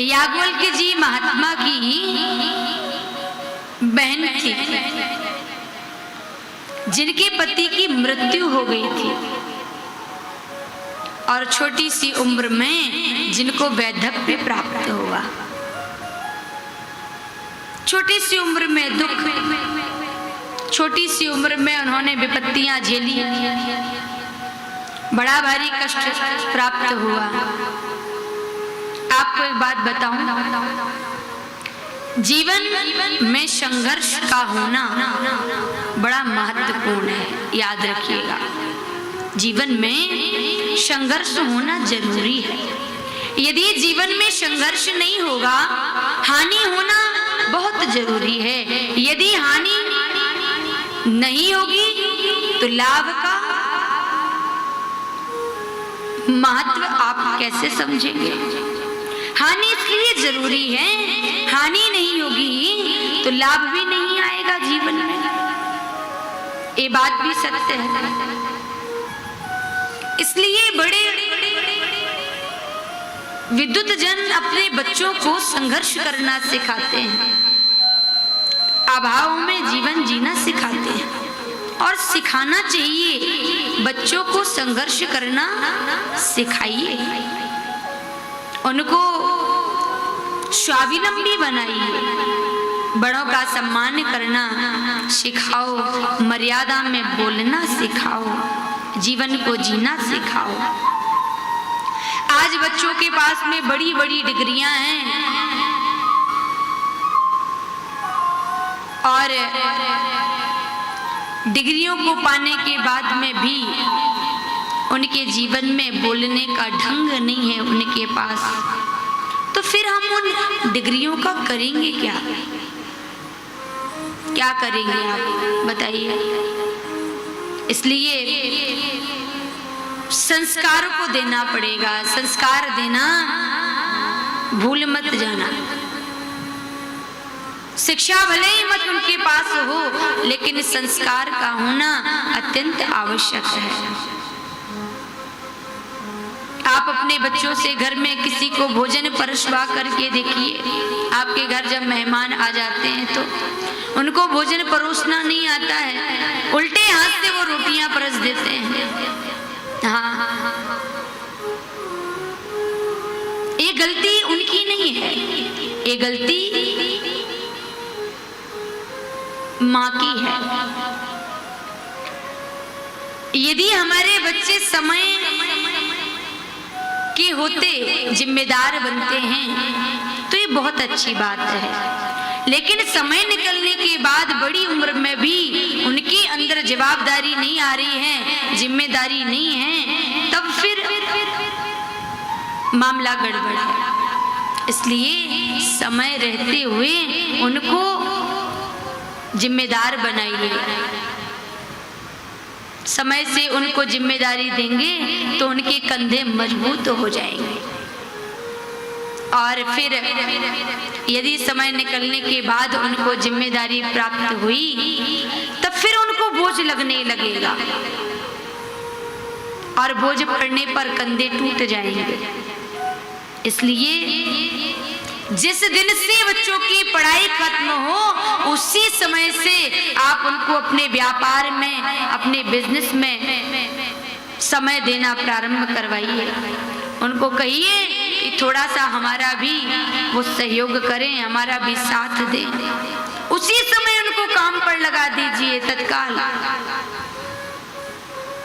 याज्ञवल्क्य जी महात्मा की बहन थी, जिनके पति की मृत्यु हो गई थी और छोटी सी उम्र में जिनको वैधव्य प्राप्त हुआ। छोटी सी उम्र में दुख, छोटी सी उम्र में उन्होंने विपत्तियां झेली, बड़ा भारी कष्ट प्राप्त हुआ। आपको एक बात बताऊं, जीवन में संघर्ष का होना बड़ा महत्वपूर्ण है, याद रखिएगा। जीवन में संघर्ष होना जरूरी है। यदि जीवन में संघर्ष नहीं होगा, हानि होना बहुत जरूरी है। यदि हानि नहीं होगी तो लाभ का महत्व आप कैसे समझेंगे? हानि इसलिए जरूरी है, हानि नहीं होगी तो लाभ भी नहीं आएगा जीवन में। ये बात भी सत्य है। इसलिए बड़े विद्युत जन अपने बच्चों को संघर्ष करना सिखाते हैं, अभाव में जीवन जीना सिखाते हैं, और सिखाना चाहिए। बच्चों को संघर्ष करना सिखाइए, उनको स्वावलंबी बनाइए, बड़ों का सम्मान करना सिखाओ, मर्यादा में बोलना सिखाओ, जीवन को जीना सिखाओ। आज बच्चों के पास में बड़ी बड़ी डिग्रियां हैं और डिग्रियों को पाने के बाद में भी उनके जीवन में बोलने का ढंग नहीं है उनके पास, तो फिर हम उन डिग्रियों का करेंगे क्या? क्या करेंगे आप बताइए? इसलिए संस्कारों को देना पड़ेगा। संस्कार देना भूल मत जाना। शिक्षा भले ही मत उनके पास हो, लेकिन संस्कार का होना अत्यंत आवश्यक है। आप अपने बच्चों से घर में किसी को भोजन परसवा करके देखिए। आपके घर जब मेहमान आ जाते हैं तो उनको भोजन परोसना नहीं आता है, उल्टे हाथ से वो रोटियां परस देते हैं। हाँ, ये गलती उनकी नहीं है, ये गलती माँ की है। यदि हमारे बच्चे समय के होते जिम्मेदार बनते हैं तो ये बहुत अच्छी बात है, लेकिन समय निकलने के बाद बड़ी उम्र में भी उनके अंदर जवाबदारी नहीं आ रही है, जिम्मेदारी नहीं है, तब फिर मामला गड़बड़ है। इसलिए समय रहते हुए उनको जिम्मेदार बनाइए। समय से उनको जिम्मेदारी देंगे तो उनके कंधे मजबूत हो जाएंगे, और फिर यदि समय निकलने के बाद उनको जिम्मेदारी प्राप्त हुई तब फिर उनको बोझ लगने लगेगा, और बोझ पड़ने पर कंधे टूट जाएंगे। इसलिए जिस दिन से बच्चों की पढ़ाई खत्म हो, उसी समय से आप उनको अपने व्यापार में, अपने बिजनेस में समय देना प्रारंभ करवाइए। उनको कहिए कि थोड़ा सा हमारा भी वो सहयोग करें, हमारा भी साथ दें। उसी समय उनको काम पर लगा दीजिए तत्काल।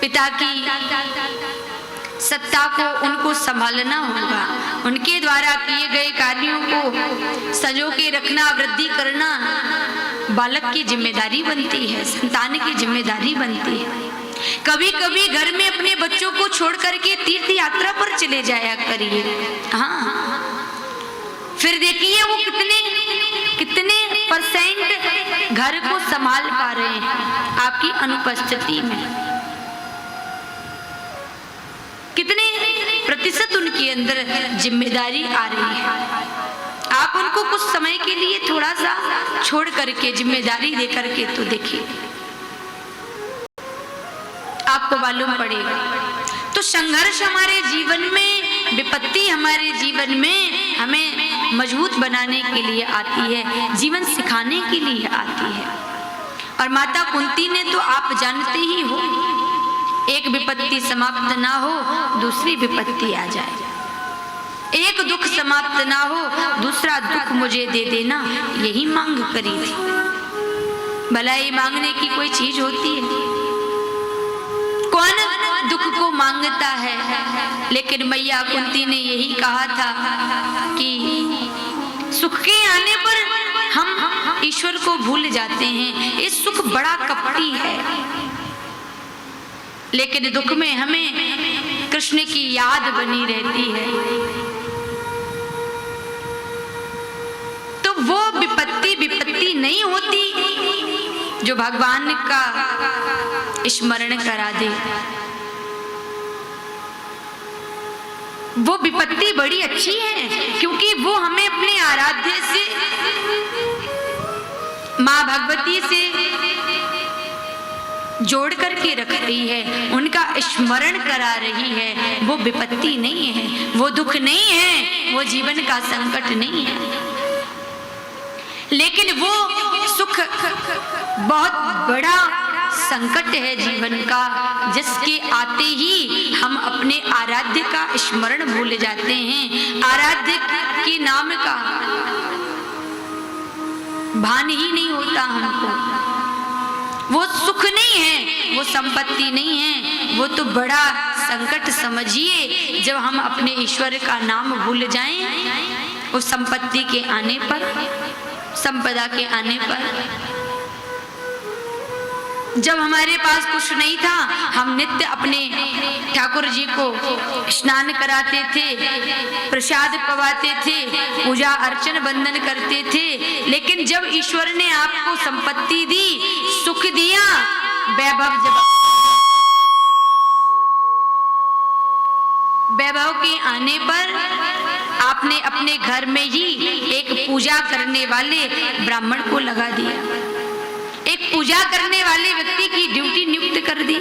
पिता की सत्ता को उनको संभालना होगा, उनके द्वारा किए गए कार्यों को संजो के रखना, वृद्धि करना बालक की जिम्मेदारी बनती है, संतान की जिम्मेदारी बनती है। कभी कभी घर में अपने बच्चों को छोड़ करके तीर्थ यात्रा पर चले जाया करिए। हाँ, फिर देखिए वो कितने परसेंट घर को संभाल पा रहे हैं आपकी अनुपस्थिति में, कितने प्रतिशत उनके अंदर जिम्मेदारी आ रही है। आप उनको कुछ समय के लिए थोड़ा सा छोड़ करके जिम्मेदारी दे करके तो देखिए, आपको मालूम पड़ेगा। तो संघर्ष हमारे जीवन में, विपत्ति हमारे जीवन में हमें मजबूत बनाने के लिए आती है, जीवन सिखाने के लिए आती है। और माता कुंती ने तो आप जानते ही हो, एक विपत्ति समाप्त ना हो दूसरी विपत्ति आ जाए, एक दुख समाप्त ना हो दूसरा दुख मुझे दे देना, यही मांग करी थी। भलाई मांगने की कोई चीज होती है? कौन दुख को मांगता है? लेकिन मैया कुंती ने यही कहा था कि सुख के आने पर हम ईश्वर को भूल जाते हैं, ये सुख बड़ा कपटी है, लेकिन दुख में हमें कृष्ण की याद बनी रहती है। तो वो विपत्ति नहीं होती जो भगवान का स्मरण करा दे। वो विपत्ति बड़ी अच्छी है, क्योंकि वो हमें अपने आराध्य से, माँ भगवती से जोड़ करके रख रही है, उनका स्मरण करा रही है। वो विपत्ति नहीं है, वो दुख नहीं है, वो जीवन का संकट नहीं है, लेकिन वो सुख बहुत बड़ा संकट है जीवन का, जिसके आते ही हम अपने आराध्य का स्मरण भूल जाते हैं। आराध्य के नाम का भान ही नहीं होता हमको। वो सुख नहीं है, वो संपत्ति नहीं है, वो तो बड़ा संकट समझिए जब हम अपने ईश्वर का नाम भूल जाएं। उस संपत्ति के आने पर, संपदा के आने पर, जब हमारे पास कुछ नहीं था, हम नित्य अपने ठाकुर जी को स्नान कराते थे, प्रसाद पवाते थे, पूजा अर्चन बंदन करते थे, लेकिन जब ईश्वर ने आपको संपत्ति दी, सुख दिया, वैभव के आने पर आपने अपने घर में ही एक पूजा करने वाले ब्राह्मण को लगा दिया, एक पूजा करने वाले व्यक्ति की ड्यूटी नियुक्त कर दी।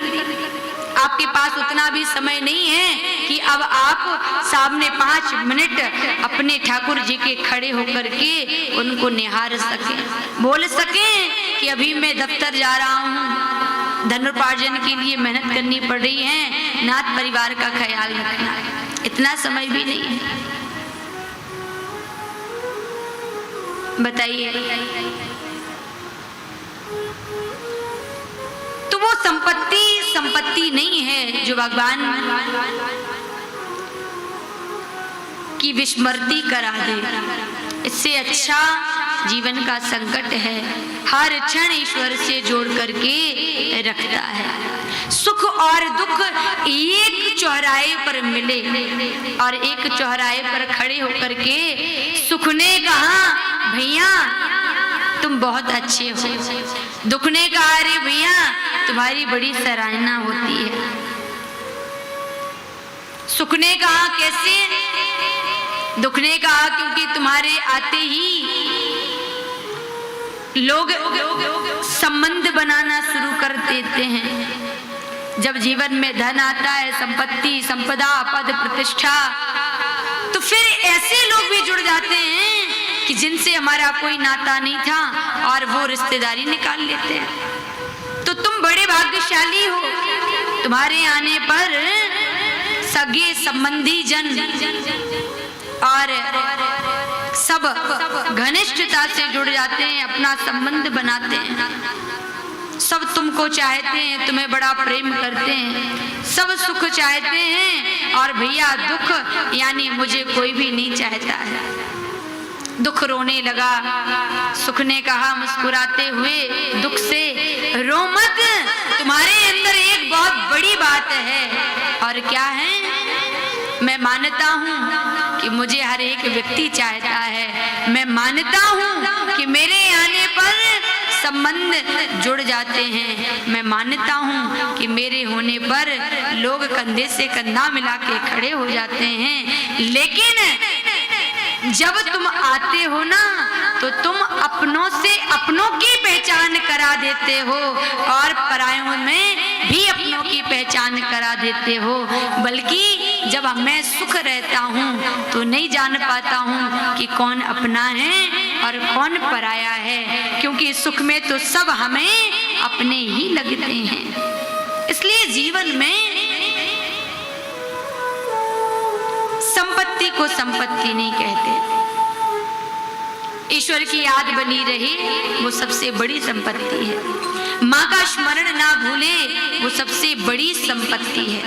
आपके पास उतना भी समय नहीं है कि अब आप सामने 5 मिनट अपने ठाकुर जी के खड़े होकर के उनको निहार सकें, बोल सकें कि अभी मैं दफ्तर जा रहा हूँ, धनोपार्जन के लिए मेहनत करनी पड़ रही है, नाथ परिवार का ख्याल रखना। इतना समय भी नहीं है। बताइए, तो वो संपत्ति नहीं है जो भगवान की विस्मृति करा दे। इससे अच्छा जीवन का संकट है, हर क्षण ईश्वर से जोड़ करके रखता है। सुख और दुख एक चौराहे पर मिले और एक चौराहे पर खड़े होकर के सुख ने कहा भैया तुम बहुत अच्छे हो, दुख ने कहा अरे भैया तुम्हारी बड़ी सराहना होती है। सुख ने कहा कैसे? दुख ने कहा क्योंकि तुम्हारे आते ही लोग संबंध बनाना शुरू कर देते हैं। जब जीवन में धन आता है, संपत्ति, संपदा, पद, प्रतिष्ठा, तो फिर ऐसे लोग भी जुड़ जाते हैं कि जिनसे हमारा कोई नाता नहीं था और वो रिश्तेदारी निकाल लेते हैं। तो तुम बड़े भाग्यशाली हो, तुम्हारे आने पर सगे संबंधी जन और सब घनिष्ठता से जुड़ जाते हैं, अपना संबंध बनाते हैं। सब तुमको चाहते हैं, तुम्हें बड़ा प्रेम करते हैं, सब सुख चाहते हैं, और भैया दुख यानी मुझे कोई भी नहीं चाहता है। दुख रोने लगा, सुख ने कहा मुस्कुराते हुए दुख से रो मत, तुम्हारे अंदर एक बहुत बड़ी बात है। और क्या है? मैं मानता हूँ कि मुझे हर एक व्यक्ति चाहता है, मैं मानता हूँ कि मेरे आने पर संबंध जुड़ जाते हैं, मैं मानता हूँ कि मेरे होने पर लोग कंधे से कंधा मिला के खड़े हो जाते हैं, लेकिन जब तुम आते हो ना तो तुम अपनों से अपनों की पहचान करा देते हो और परायों में भी अपनों की पहचान करा देते हो। बल्कि जब मैं सुख रहता हूँ तो नहीं जान पाता हूँ कि कौन अपना है और कौन पराया है, क्योंकि सुख में तो सब हमें अपने ही लगते हैं। इसलिए जीवन में संपत्ति को संपत्ति नहीं कहते, ईश्वर की याद बनी रहे वो सबसे बड़ी संपत्ति है। माँ का स्मरण ना भूले वो सबसे बड़ी संपत्ति है।